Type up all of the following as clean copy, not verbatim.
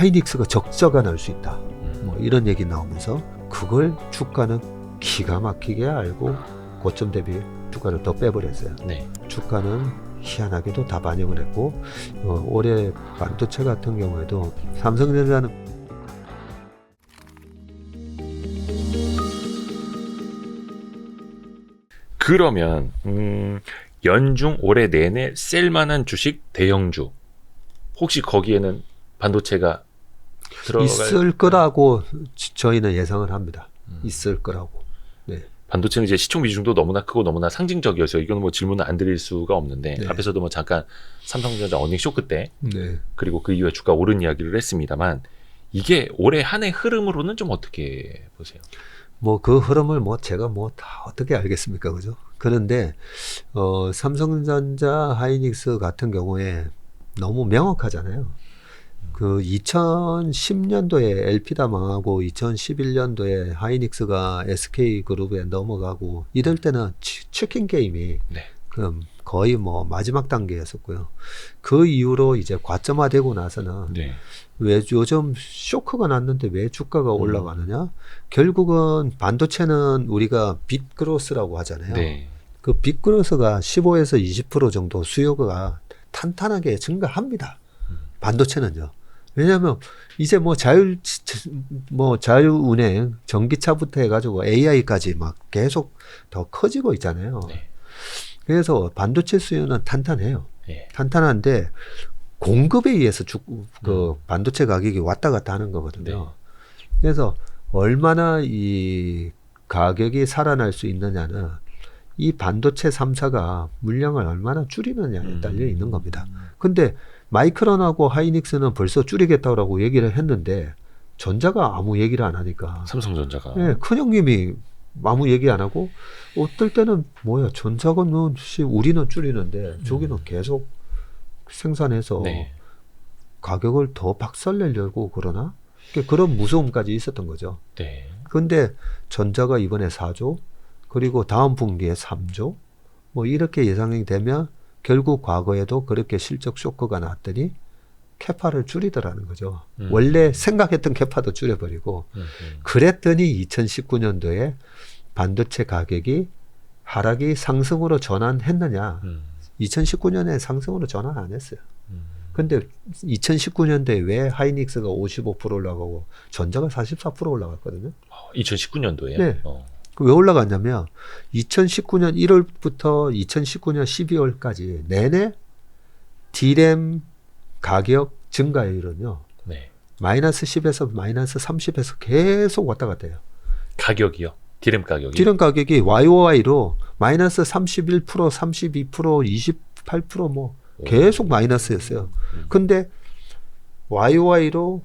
하이닉스가 적자가 날 수 있다. 뭐 이런 얘기 나오면서 그걸 주가는 기가 막히게 알고 고점 대비 주가를 더 빼버렸어요. 네. 주가는 희한하게도 다 반영을 했고 올해 반도체 같은 경우에도 삼성전자는 그러면 연중 올해 내내 쓸만한 주식 대형주 혹시 거기에는 반도체가 들어갈 있을 거라고 저희는 예상을 합니다. 있을 거라고. 네. 반도체는 이제 시총 비중도 너무나 크고 너무나 상징적이어서 이건 뭐 질문을 안 드릴 수가 없는데 네. 앞에서도 뭐 잠깐 삼성전자 어닝 쇼크 때 네. 그리고 그 이후에 주가 오른 이야기를 했습니다만 이게 올해 한 해 흐름으로는 좀 어떻게 보세요? 뭐 그 흐름을 뭐 제가 뭐 다 어떻게 알겠습니까, 그죠? 그런데 삼성전자, 하이닉스 같은 경우에 너무 명확하잖아요. 그 2010년도에 엘피다 망하고 2011년도에 하이닉스가 SK그룹에 넘어가고 이럴 때는 치킨 게임이 네. 거의 뭐 마지막 단계였었고요. 그 이후로 이제 과점화되고 나서는 네. 왜 요즘 쇼크가 났는데 왜 주가가 올라가느냐? 결국은 반도체는 우리가 빅그로스라고 하잖아요. 네. 그 빅그로스가 15에서 20% 정도 수요가 탄탄하게 증가합니다. 반도체는요. 왜냐하면 이제 뭐 자율운행, 전기차부터 해가지고 AI까지 막 계속 더 커지고 있잖아요. 네. 그래서 반도체 수요는 탄탄해요. 네. 탄탄한데 공급에 의해서 그 반도체 가격이 왔다 갔다 하는 거거든요. 네. 그래서 얼마나 이 가격이 살아날 수 있느냐는 이 반도체 3사가 물량을 얼마나 줄이느냐에 딸려 있는 겁니다. 근데 마이크론하고 하이닉스는 벌써 줄이겠다고 얘기를 했는데 전자가 아무 얘기를 안 하니까 삼성전자가 네, 큰형님이 아무 얘기 안 하고 어떨 때는 뭐야 전자는 우리는 줄이는데 저기는 계속 생산해서 네. 가격을 더 박살내려고 그러나 그런 무서움까지 있었던 거죠. 네. 근데 전자가 이번에 4조 그리고 다음 분기에 3조 뭐 이렇게 예상이 되면 결국 과거에도 그렇게 실적 쇼크가 났더니 캐파를 줄이더라는 거죠. 원래 생각했던 캐파도 줄여버리고 그랬더니 2019년도에 반도체 가격이 하락이 상승으로 전환했느냐. 2019년에 상승으로 전환 안 했어요. 근데 2019년도에 왜 하이닉스가 55% 올라가고 전자가 44% 올라갔거든요. 2019년도에. 네. 왜 올라갔냐면 2019년 1월부터 2019년 12월까지 내내 D램 가격 증가율은요. 네. 마이너스 10에서 마이너스 30에서 계속 왔다 갔다 해요. 가격이요? 디램 가격이? 디램 가격이 YOY로 마이너스 31%, 32%, 28%뭐 계속 마이너스였어요. 근데 YOY로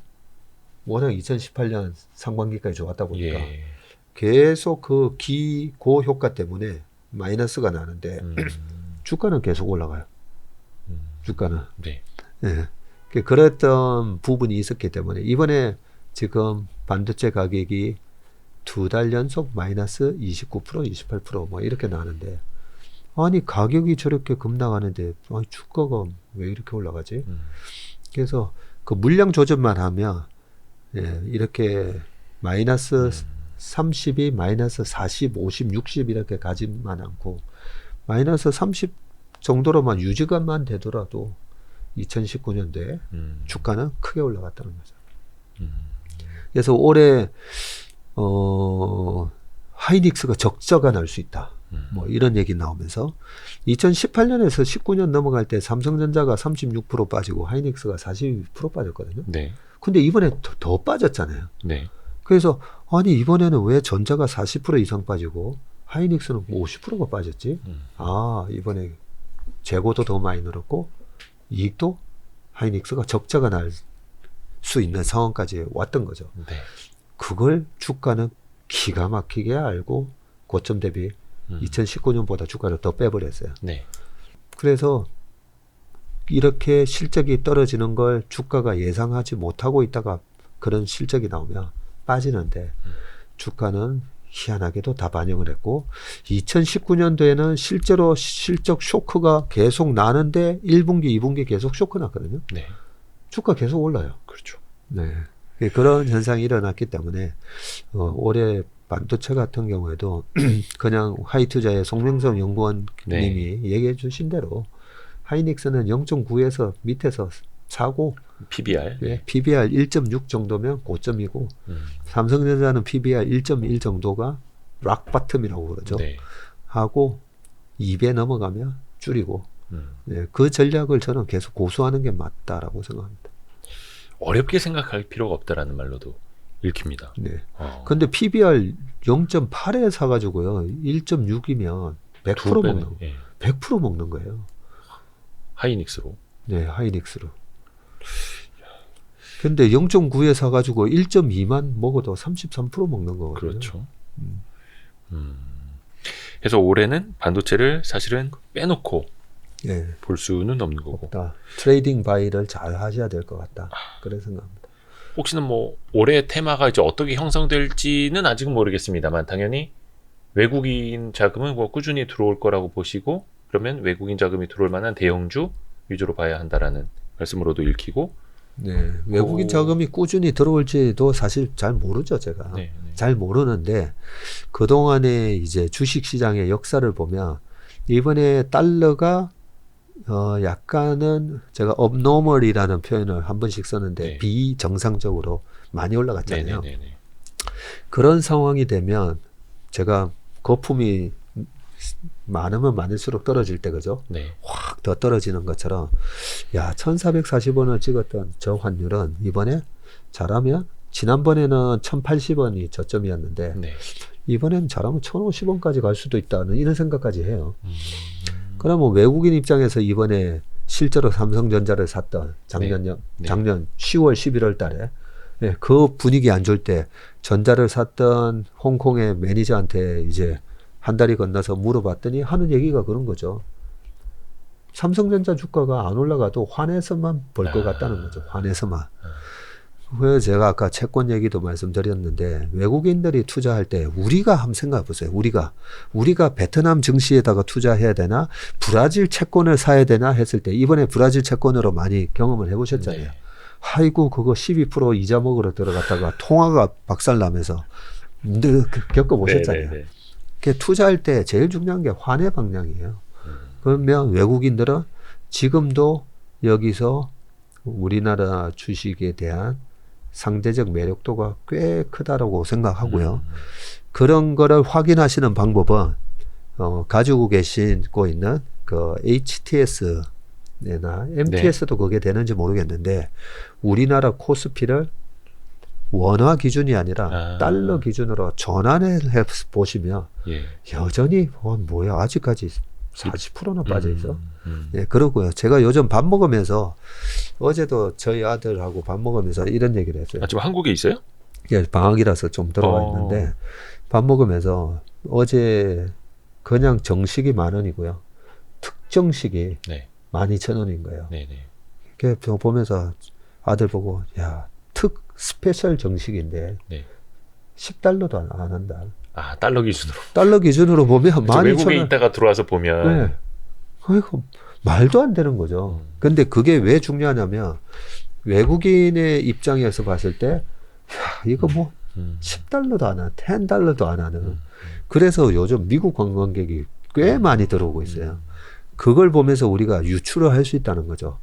워낙 2018년 상반기까지 좋았다 보니까 예. 계속 그 기고 효과 때문에 마이너스가 나는데 주가는 계속 올라가요. 주가는. 네. 예. 그랬던 부분이 있었기 때문에 이번에 지금 반도체 가격이 2달 연속 마이너스 29%, 28%뭐 이렇게 나는데 아니 가격이 저렇게 급락하는데 아니 주가가 왜 이렇게 올라가지? 그래서 그 물량 조절만 하면 예, 이렇게 마이너스 30이 마이너스 40, 50, 60 이렇게 가지만 않고 마이너스 30 정도로만 유지가만 되더라도 2019년도에 주가는 크게 올라갔다는 거죠. 그래서 올해 하이닉스가 적자가 날 수 있다. 뭐 이런 얘기 나오면서 2018년에서 19년 넘어갈 때 삼성전자가 36% 빠지고 하이닉스가 42% 빠졌거든요. 네. 근데 이번에 더 빠졌잖아요. 네. 그래서 아니 이번에는 왜 전자가 40% 이상 빠지고 하이닉스는 50%가 빠졌지? 아 이번에 재고도 더 많이 늘었고 이익도 하이닉스가 적자가 날 수 있는 상황까지 왔던 거죠. 네. 그걸 주가는 기가 막히게 알고 고점 대비 2019년보다 주가를 더 빼버렸어요. 네. 그래서 이렇게 실적이 떨어지는 걸 주가가 예상하지 못하고 있다가 그런 실적이 나오면 빠지는데 주가는 희한하게도 다 반영을 했고 2019년도에는 실제로 실적 쇼크가 계속 나는데 1분기, 2분기 계속 쇼크 났거든요. 네. 주가 계속 올라요. 그렇죠. 네. 그런 현상이 일어났기 때문에 올해 반도체 같은 경우에도 그냥 하이투자의 송명성 연구원님이 네. 얘기해 주신 대로 하이닉스는 0.9에서 밑에서 사고 PBR. 예, PBR 1.6 정도면 고점이고 삼성전자는 PBR 1.1 정도가 락 바텀이라고 그러죠. 네. 하고 2배 넘어가면 줄이고 음. 예, 그 전략을 저는 계속 고수하는 게 맞다라고 생각합니다. 어렵게 생각할 필요가 없다라는 말로도 읽힙니다. 네. 어. 근데 PBR 0.8에 사가지고요. 1.6이면 100% 두 배는, 먹는, 예. 100% 먹는 거예요. 하이닉스로. 네, 하이닉스로. 근데 0.9에 사가지고 1.2만 먹어도 33% 먹는 거거든요. 그렇죠. 그래서 올해는 반도체를 사실은 빼놓고 예, 볼 수는 없는 거고. 없다. 트레이딩 바이를 잘 하셔야 될 것 같다. 그래 생각합니다. 혹시는 뭐 올해 테마가 이제 어떻게 형성될지는 아직은 모르겠습니다만 당연히 외국인 자금은 뭐 꾸준히 들어올 거라고 보시고 그러면 외국인 자금이 들어올 만한 대형주 위주로 봐야 한다라는 말씀으로도 읽히고. 네, 외국인 자금이 꾸준히 들어올지도 사실 잘 모르죠, 제가. 네, 네. 잘 모르는데 그동안의 이제 주식 시장의 역사를 보면 이번에 달러가 약간은 제가 abnormal이라는 표현을 한 번씩 썼는데 네. 비정상적으로 많이 올라갔잖아요. 네네네. 그런 상황이 되면 제가 거품이 많으면 많을수록 떨어질 때 그죠? 네. 확 더 떨어지는 것처럼 야 1440원을 찍었던 저 환율은 이번에 잘하면 지난번에는 1080원이 저점이었는데 네. 이번엔 잘하면 1050원까지 갈 수도 있다는 이런 생각까지 해요. 그러면 외국인 입장에서 이번에 실제로 삼성전자를 샀던 작년 10월 11월 달에 예, 그 분위기 안 좋을 때 전자를 샀던 홍콩의 매니저한테 이제 한 달이 건너서 물어봤더니 하는 얘기가 그런 거죠. 삼성전자 주가가 안 올라가도 환에서만 벌 것 같다는 거죠. 환에서만. 그래서 제가 아까 채권 얘기도 말씀드렸는데 외국인들이 투자할 때 우리가 한번 생각해 보세요. 우리가 베트남 증시에다가 투자해야 되나 브라질 채권을 사야 되나 했을 때 이번에 브라질 채권으로 많이 경험을 해보셨잖아요. 네. 아이고 그거 12% 이자 먹으러 들어갔다가 통화가 박살나면서 겪어보셨잖아요. 네네네. 투자할 때 제일 중요한 게 환의 방향이에요. 그러면 외국인들은 지금도 여기서 우리나라 주식에 대한 상대적 매력도가 꽤 크다라고 생각하고요. 그런 거를 확인하시는 방법은 가지고 계시고 있는 그 HTS나 MTS도 그게 되는지 모르겠는데 우리나라 코스피를 원화 기준이 아니라 달러 기준으로 전환해 보시면 예. 여전히 뭐야 아직까지 40%나 빠져 있어. 예, 그러고요. 제가 요즘 밥 먹으면서 어제도 저희 아들하고 밥 먹으면서 이런 얘기를 했어요. 아, 지금 한국에 있어요? 예, 방학이라서 좀 들어와 있는데 밥 먹으면서 어제 그냥 정식이 10,000원이고요. 특정식이 네. 12,000원인 거예요. 네네. 그래서 보면서 아들 보고 야, 스페셜 정식인데 네. 10달러도 안 한다. 아, 달러 기준으로. 달러 기준으로 보면 그쵸, 외국에 12,000원. 있다가 들어와서 보면 네. 아이고, 말도 안 되는 거죠. 근데 그게 왜 중요하냐면 외국인의 입장에서 봤을 때 야, 이거 뭐 10달러도 안 하는 10달러도 안 하는 그래서 요즘 미국 관광객이 꽤 많이 들어오고 있어요. 그걸 보면서 우리가 유추를 할 수 있다는 거죠.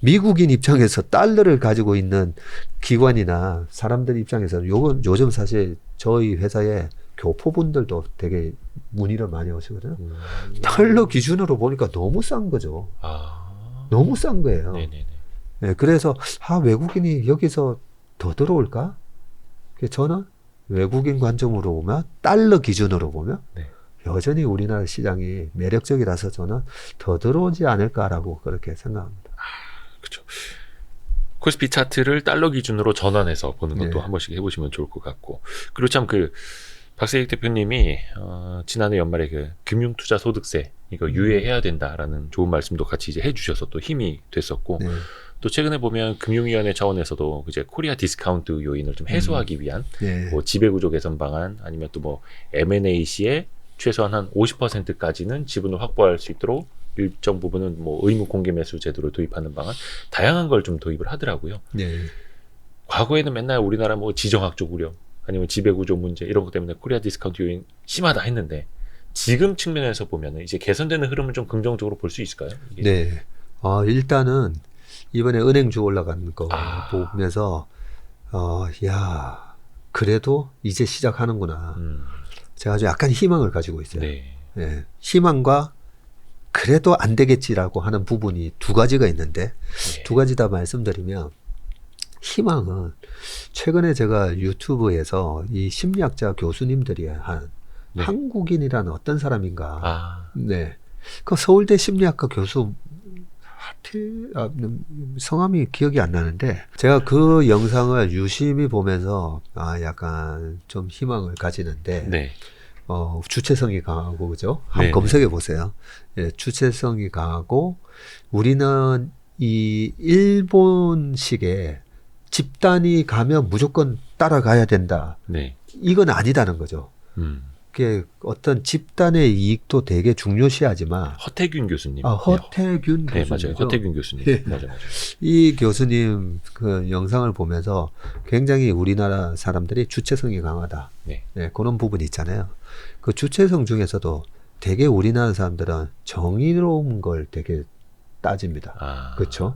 미국인 입장에서 달러를 가지고 있는 기관이나 사람들 입장에서는 요즘 사실 저희 회사에 교포분들도 되게 문의를 많이 오시거든요. 달러 기준으로 보니까 너무 싼 거죠. 아. 너무 싼 거예요. 네네네. 네, 그래서 외국인이 여기서 더 들어올까? 저는 외국인 관점으로 보면 달러 기준으로 보면 네. 여전히 우리나라 시장이 매력적이라서 저는 더 들어오지 않을까라고 그렇게 생각합니다. 그렇죠. 코스피 차트를 달러 기준으로 전환해서 보는 것도 네. 한 번씩 해보시면 좋을 것 같고. 그리고 참 박세익 대표님이 지난해 연말에 금융투자 소득세 이거 유예해야 된다라는 좋은 말씀도 같이 이제 해주셔서 또 힘이 됐었고. 네. 또 최근에 보면 금융위원회 차원에서도 이제 코리아 디스카운트 요인을 좀 해소하기 위한 네. 뭐 지배구조 개선 방안 아니면 또 뭐 M&A 시에 최소한 한 50%까지는 지분을 확보할 수 있도록 일정 부분은 뭐 의무 공개 매수 제도를 도입하는 방안 다양한 걸 좀 도입을 하더라고요. 네. 과거에는 맨날 우리나라 뭐 지정학적 우려 아니면 지배구조 문제 이런 것 때문에 코리아 디스카운트 요인 심하다 했는데 지금 측면에서 보면은 이제 개선되는 흐름을 좀 긍정적으로 볼 수 있을까요? 이게? 네. 일단은 이번에 은행주 올라간 거 아. 보면서 야, 그래도 이제 시작하는구나. 제가 아주 약간 희망을 가지고 있어요. 네. 예, 희망과 그래도 안 되겠지라고 하는 부분이 두 가지가 있는데 네. 두 가지 다 말씀드리면 희망은 최근에 제가 유튜브에서 이 심리학자 교수님들이 한 네. 한국인이라는 어떤 사람인가. 아, 네. 그 서울대 심리학과 교수 성함이 기억이 안 나는데 제가 그 영상을 유심히 보면서 약간 좀 희망을 가지는데 네. 주체성이 강하고 그죠? 한번 네, 검색해 보세요. 예, 주체성이 강하고 우리는 이 일본식의 집단이 가면 무조건 따라가야 된다. 네. 이건 아니다는 거죠. 그게 어떤 집단의 이익도 되게 중요시하지만 허태균 교수님. 허태균 네, 교수님이죠. 맞아요. 허태균 교수님. 네. 맞아요. 이 교수님 그 영상을 보면서 굉장히 우리나라 사람들이 주체성이 강하다. 네. 네, 그런 부분이 있잖아요. 그 주체성 중에서도 되게 우리나라 사람들은 정의로운 걸 되게 따집니다. 아, 그렇죠?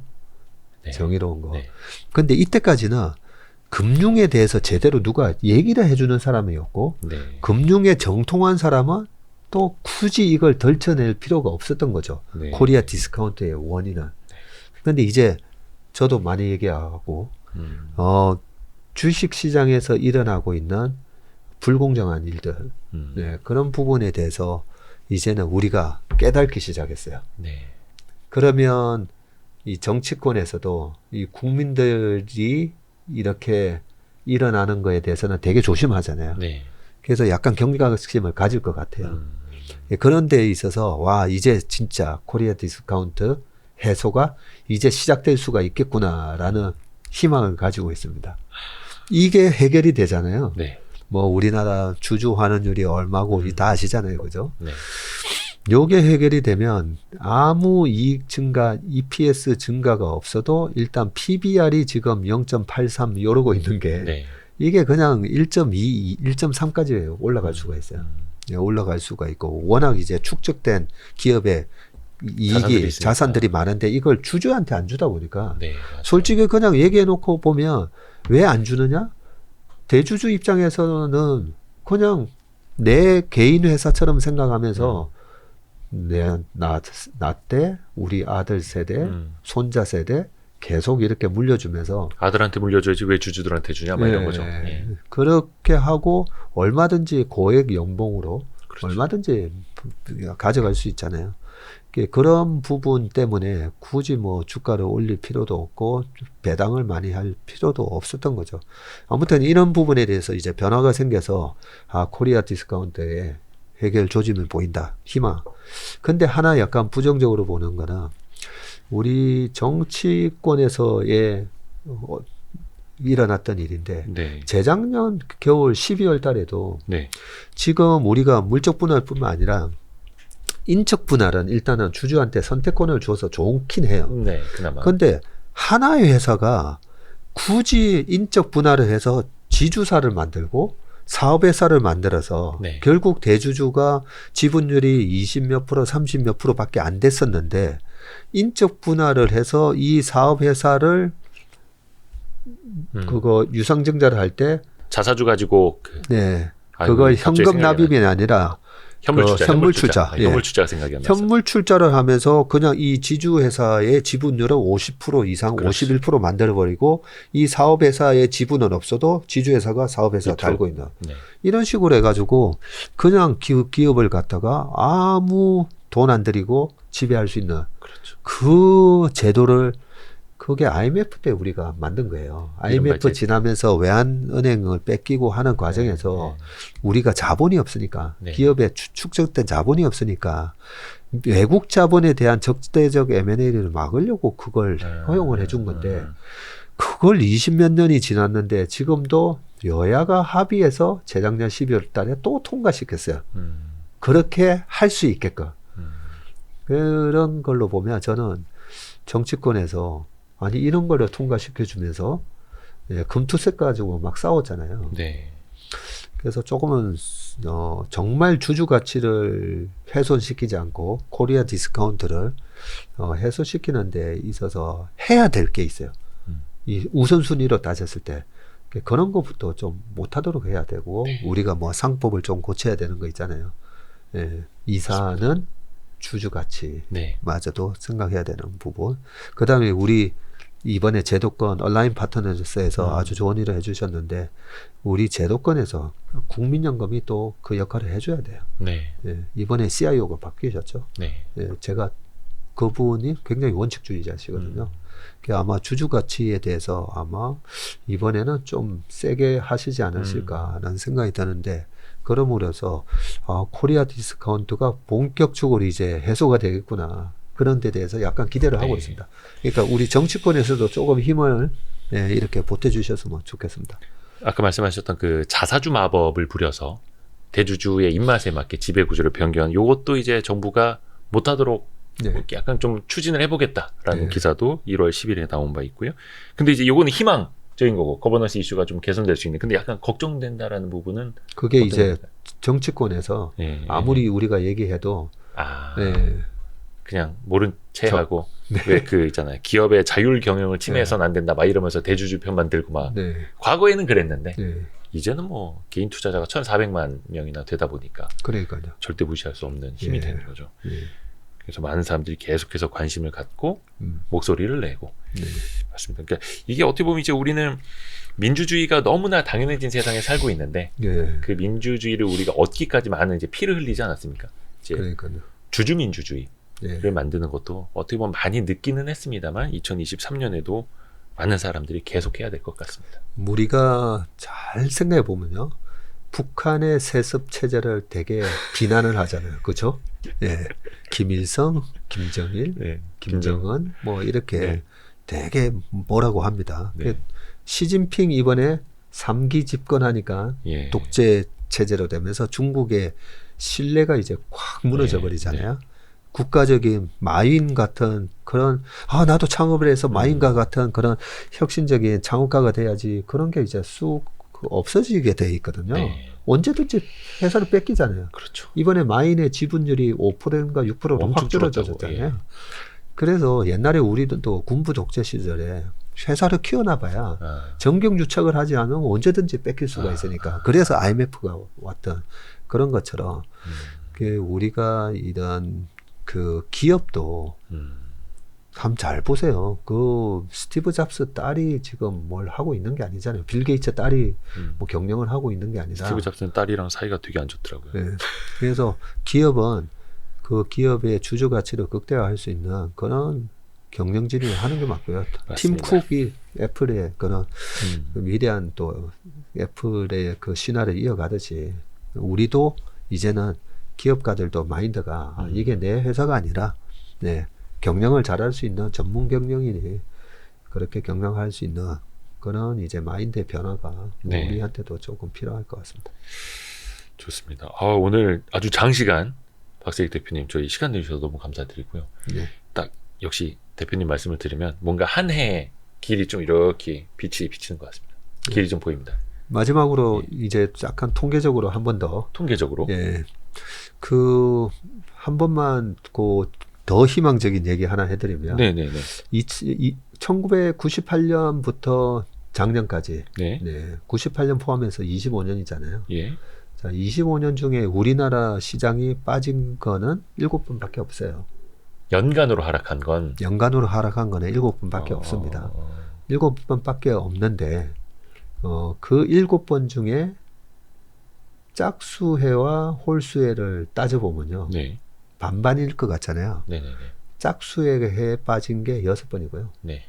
네. 정의로운 거. 네. 근데 이때까지는 금융에 대해서 제대로 누가 얘기를 해주는 사람이었고 네. 금융에 정통한 사람은 또 굳이 이걸 덜쳐낼 필요가 없었던 거죠. 네. 코리아 디스카운트의 원인은. 근데 이제 저도 많이 얘기하고 주식 시장에서 일어나고 있는 불공정한 일들, 네, 그런 부분에 대해서 이제는 우리가 깨닫기 시작했어요. 네. 그러면 이 정치권에서도 이 국민들이 이렇게 일어나는 거에 대해서는 되게 조심하잖아요. 네. 그래서 약간 경각심을 가질 것 같아요. 예, 그런 데 있어서 와, 이제 진짜 코리아 디스카운트 해소가 이제 시작될 수가 있겠구나라는 희망을 가지고 있습니다. 이게 해결이 되잖아요. 네. 뭐 우리나라 주주 환원율이 얼마고 다 아시잖아요. 그죠? 네. 요게 해결이 되면 아무 이익 증가, EPS 증가가 없어도 일단 PBR이 지금 0.83 이러고 있는 게 네. 이게 그냥 1.2, 1.3까지 올라갈 수가 있어요. 예, 올라갈 수가 있고 워낙 이제 축적된 기업의 이익이 자산들이 많은데 이걸 주주한테 안 주다 보니까 네. 맞아요. 솔직히 그냥 얘기해 놓고 보면 왜 안 주느냐? 대주주 입장에서는 그냥 내 개인 회사처럼 생각하면서 나 때 우리 아들 세대, 손자 세대 계속 이렇게 물려주면서 아들한테 물려줘야지 왜 주주들한테 주냐 뭐 이런 거죠. 예. 그렇게 하고 얼마든지 고액 연봉으로 그렇죠. 얼마든지 가져갈 수 있잖아요. 그런 부분 때문에 굳이 뭐 주가를 올릴 필요도 없고 배당을 많이 할 필요도 없었던 거죠. 아무튼 이런 부분에 대해서 이제 변화가 생겨서 코리아 디스카운트에 해결 조짐을 보인다. 희망. 근데 하나 약간 부정적으로 보는 거는 우리 정치권에서의 일어났던 일인데 네. 재작년 겨울 12월 달에도 네. 지금 우리가 물적 분할뿐만 아니라 인적 분할은 일단은 주주한테 선택권을 줘서 좋긴 해요. 네. 그나마. 근데 하나의 회사가 굳이 인적 분할을 해서 지주사를 만들고 사업회사를 만들어서 네. 결국 대주주가 지분율이 20 몇 프로, 30 몇 프로밖에 안 됐었는데 인적 분할을 해서 이 사업회사를 그거 유상증자를 할 때 자사주 가지고 네. 아이고, 그걸 갑자기 현금 생각이 납입이 아니라 현물 투자. 현물 투자. 예. 현물 투자가 생각이 안 났어요. 현물 출자를 하면서 그냥 이 지주회사의 지분율을 50% 이상, 그렇죠. 51% 만들어버리고 이 사업회사의 지분은 없어도 지주회사가 사업회사 그렇죠. 달고 있는 네. 이런 식으로 해가지고 그냥 기업을 갖다가 아무 돈 안 들이고 지배할 수 있는 그렇죠. 그 제도를 그게 IMF 때 우리가 만든 거예요. IMF 지나면서 외환은행을 뺏기고 하는 과정에서 우리가 자본이 없으니까 네. 기업에 축적된 자본이 없으니까 외국 자본에 대한 적대적 M&A를 막으려고 그걸 허용을 해준 건데 그걸 20몇 년이 지났는데 지금도 여야가 합의해서 재작년 12월 달에 또 통과시켰어요. 그렇게 할 수 있게끔. 그런 걸로 보면 저는 정치권에서 아니 이런 거를 통과시켜주면서 예, 금투세 가지고 막 싸웠잖아요. 네. 그래서 조금은 정말 주주 가치를 훼손시키지 않고 코리아 디스카운트를 해소시키는 데 있어서 해야 될 게 있어요. 이 우선순위로 따졌을 때 그런 것부터 좀 못하도록 해야 되고 네. 우리가 뭐 상법을 좀 고쳐야 되는 거 있잖아요. 예, 이사는 주주 가치마저도 네. 생각해야 되는 부분. 그 다음에 우리 이번에 제도권 얼라인 파트너즈에서 아주 좋은 일을 해주셨는데 우리 제도권에서 국민연금이 또 그 역할을 해줘야 돼요. 네. 예, 이번에 CIO가 바뀌셨죠. 네. 예, 제가 그분이 굉장히 원칙주의자시거든요. 아마 주주 가치에 대해서 아마 이번에는 좀 세게 하시지 않으실까라는 생각이 드는데 그러므로서 코리아 디스카운트가 본격적으로 이제 해소가 되겠구나. 그런 데 대해서 약간 기대를 하고 네. 있습니다. 그러니까 우리 정치권에서도 조금 힘을 이렇게 보태주셨으면 좋겠습니다. 아까 말씀하셨던 그 자사주 마법을 부려서 대주주의 입맛에 맞게 지배 구조를 변경한 요것도 이제 정부가 못하도록 네. 약간 좀 추진을 해보겠다라는 네. 기사도 1월 10일에 나온 바 있고요. 근데 이제 요거는 희망적인 거고 거버넌스 이슈가 좀 개선될 수 있는. 근데 약간 걱정된다라는 부분은 그게 어떤 이제 겁니까? 정치권에서 예, 아무리 우리가 얘기해도 아, 예, 그냥 모른 채 저- 하고 네. 왜 그 있잖아요. 기업의 자율 경영을 침해해서는 안 된다 막 이러면서 대주주 편만 들고 막 네, 과거에는 그랬는데 네, 이제는 뭐 개인 투자자가 1,400만 명이나 되다 보니까 그러니까요. 절대 무시할 수 없는 힘이 예. 되는 거죠. 예, 그래서 많은 사람들이 계속해서 관심을 갖고 음, 목소리를 내고 네, 맞습니다. 그러니까 이게 어떻게 보면 이제 우리는 민주주의가 너무나 당연해진 세상에 살고 있는데 예, 그 민주주의를 우리가 얻기까지 많은 이제 피를 흘리지 않았습니까? 이제 그러니까요. 주주민주주의를 예, 만드는 것도 어떻게 보면 많이 늦기는 했습니다만 2023년에도 많은 사람들이 계속해야 될 것 같습니다. 우리가 잘 생각해 보면요. 북한의 세습 체제를 되게 비난을 하잖아요. 그렇죠? 예. 김일성, 김정일, 네, 김정은 뭐 이렇게 네. 되게 뭐라고 합니다. 네. 시진핑 이번에 3기 집권하니까 예. 독재 체제로 되면서 중국의 신뢰가 이제 확 무너져 네, 버리잖아요. 국가적인 마윈 같은 그런 나도 창업을 해서 마윈과 같은 그런 혁신적인 창업가가 돼야지 그런 게 이제 쑥 없어지게 돼 있거든요. 네. 언제든지 회사를 뺏기잖아요. 그렇죠. 이번에 마인의 지분율이 5%인가 6%로 엄청 확 줄었다고, 줄어졌잖아요. 예. 그래서 옛날에 우리도 군부 독재 시절에 회사를 키워놔봐야 아, 정경유착을 하지 않으면 언제든지 뺏길 수가 있으니까. 그래서 IMF가 왔던 그런 것처럼 그 우리가 이런 그 기업도 한번 잘 보세요. 그 스티브 잡스 딸이 지금 뭘 하고 있는 게 아니잖아요. 빌 게이츠 딸이 뭐 경영을 하고 있는 게 아니라. 스티브 잡스는 딸이랑 사이가 되게 안 좋더라고요. 예. 그래서 기업은 그 기업의 주주 가치를 극대화할 수 있는 그런 경영진이 하는 게 맞고요. 팀 맞습니다. 쿡이 애플의 그런 그 위대한 또 애플의 그 신화를 이어가듯이 우리도 이제는 기업가들도 마인드가 이게 내 회사가 아니라 네, 경영을 잘할 수 있는 전문 경영인이 그렇게 경영할 수 있는 그런 이제 마인드의 변화가 네. 우리한테도 조금 필요할 것 같습니다. 좋습니다. 오늘 아주 장시간 박세익 대표님 저희 시간 내주셔서 너무 감사드리고요. 네. 딱 역시 대표님 말씀을 들으면 뭔가 한 해의 길이 좀 이렇게 빛이 비치는 것 같습니다. 길이 좀 보입니다. 마지막으로 이제 약간 통계적으로 한 번 더 통계적으로. 예. 그 한 번만 더 희망적인 얘기 하나 해드리면 네네네. 1998년부터 작년까지 네. 네, 98년 포함해서 25년이잖아요. 예. 자, 25년 중에 우리나라 시장이 빠진 거는 7번밖에 없어요. 연간으로 하락한 건 연간으로 하락한 거는 7번밖에 없습니다. 7번밖에 없는데 그 7번 중에 짝수회와 홀수회를 따져보면요. 네. 반반일 것 같잖아요. 네네네. 짝수회에 빠진 게 6번이고요. 네.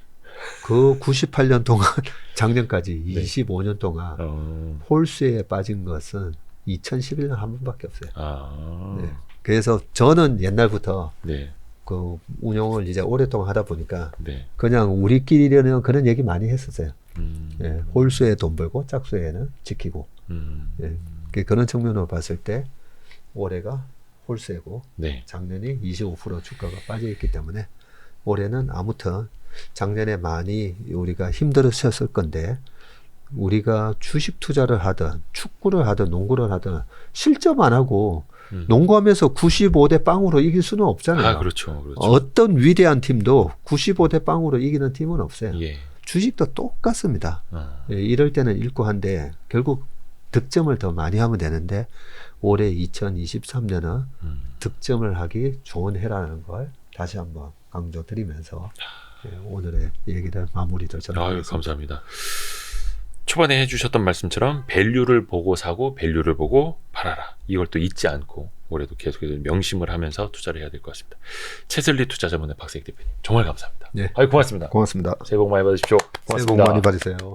그 98년 동안 작년까지 네. 25년 동안 홀수에 빠진 것은 2011년 한 번밖에 없어요. 네. 그래서 저는 옛날부터 네. 그 운용을 이제 오랫동안 하다 보니까 네. 그냥 우리끼리는 그런 얘기 많이 했었어요. 예, 홀수에 돈 벌고 짝수에는 지키고. 예, 그런 측면으로 봤을 때 올해가 홀수고 네. 작년이 25% 주가가 빠져 있기 때문에 올해는 아무튼 작년에 많이 우리가 힘들으셨을 건데 우리가 주식 투자를 하든 축구를 하든 농구를 하든 실점 안 하고 음. 농구하면서 95대 0으로 이길 수는 없잖아요. 아, 그렇죠. 그렇죠. 어떤 위대한 팀도 95대 0으로 이기는 팀은 없어요. 예. 주식도 똑같습니다. 어. 예, 이럴 때는 읽고 한데 결국 득점을 더 많이 하면 되는데 올해 2023년은 득점을 하기 좋은 해라는 걸 다시 한번 강조드리면서 오늘의 얘기를 마무리 도록 아유, 하겠습니다. 감사합니다. 초반에 해주셨던 말씀처럼 밸류를 보고 사고 밸류를 보고 팔아라. 이걸 또 잊지 않고 올해도 계속해서 명심을 하면서 투자를 해야 될 것 같습니다. 채슬리 투자자문의 박세익 대표님 정말 감사합니다. 네. 아유, 고맙습니다. 고맙습니다. 새해 복 많이 받으십시오. 새해 고맙습니다. 복 많이 받으세요.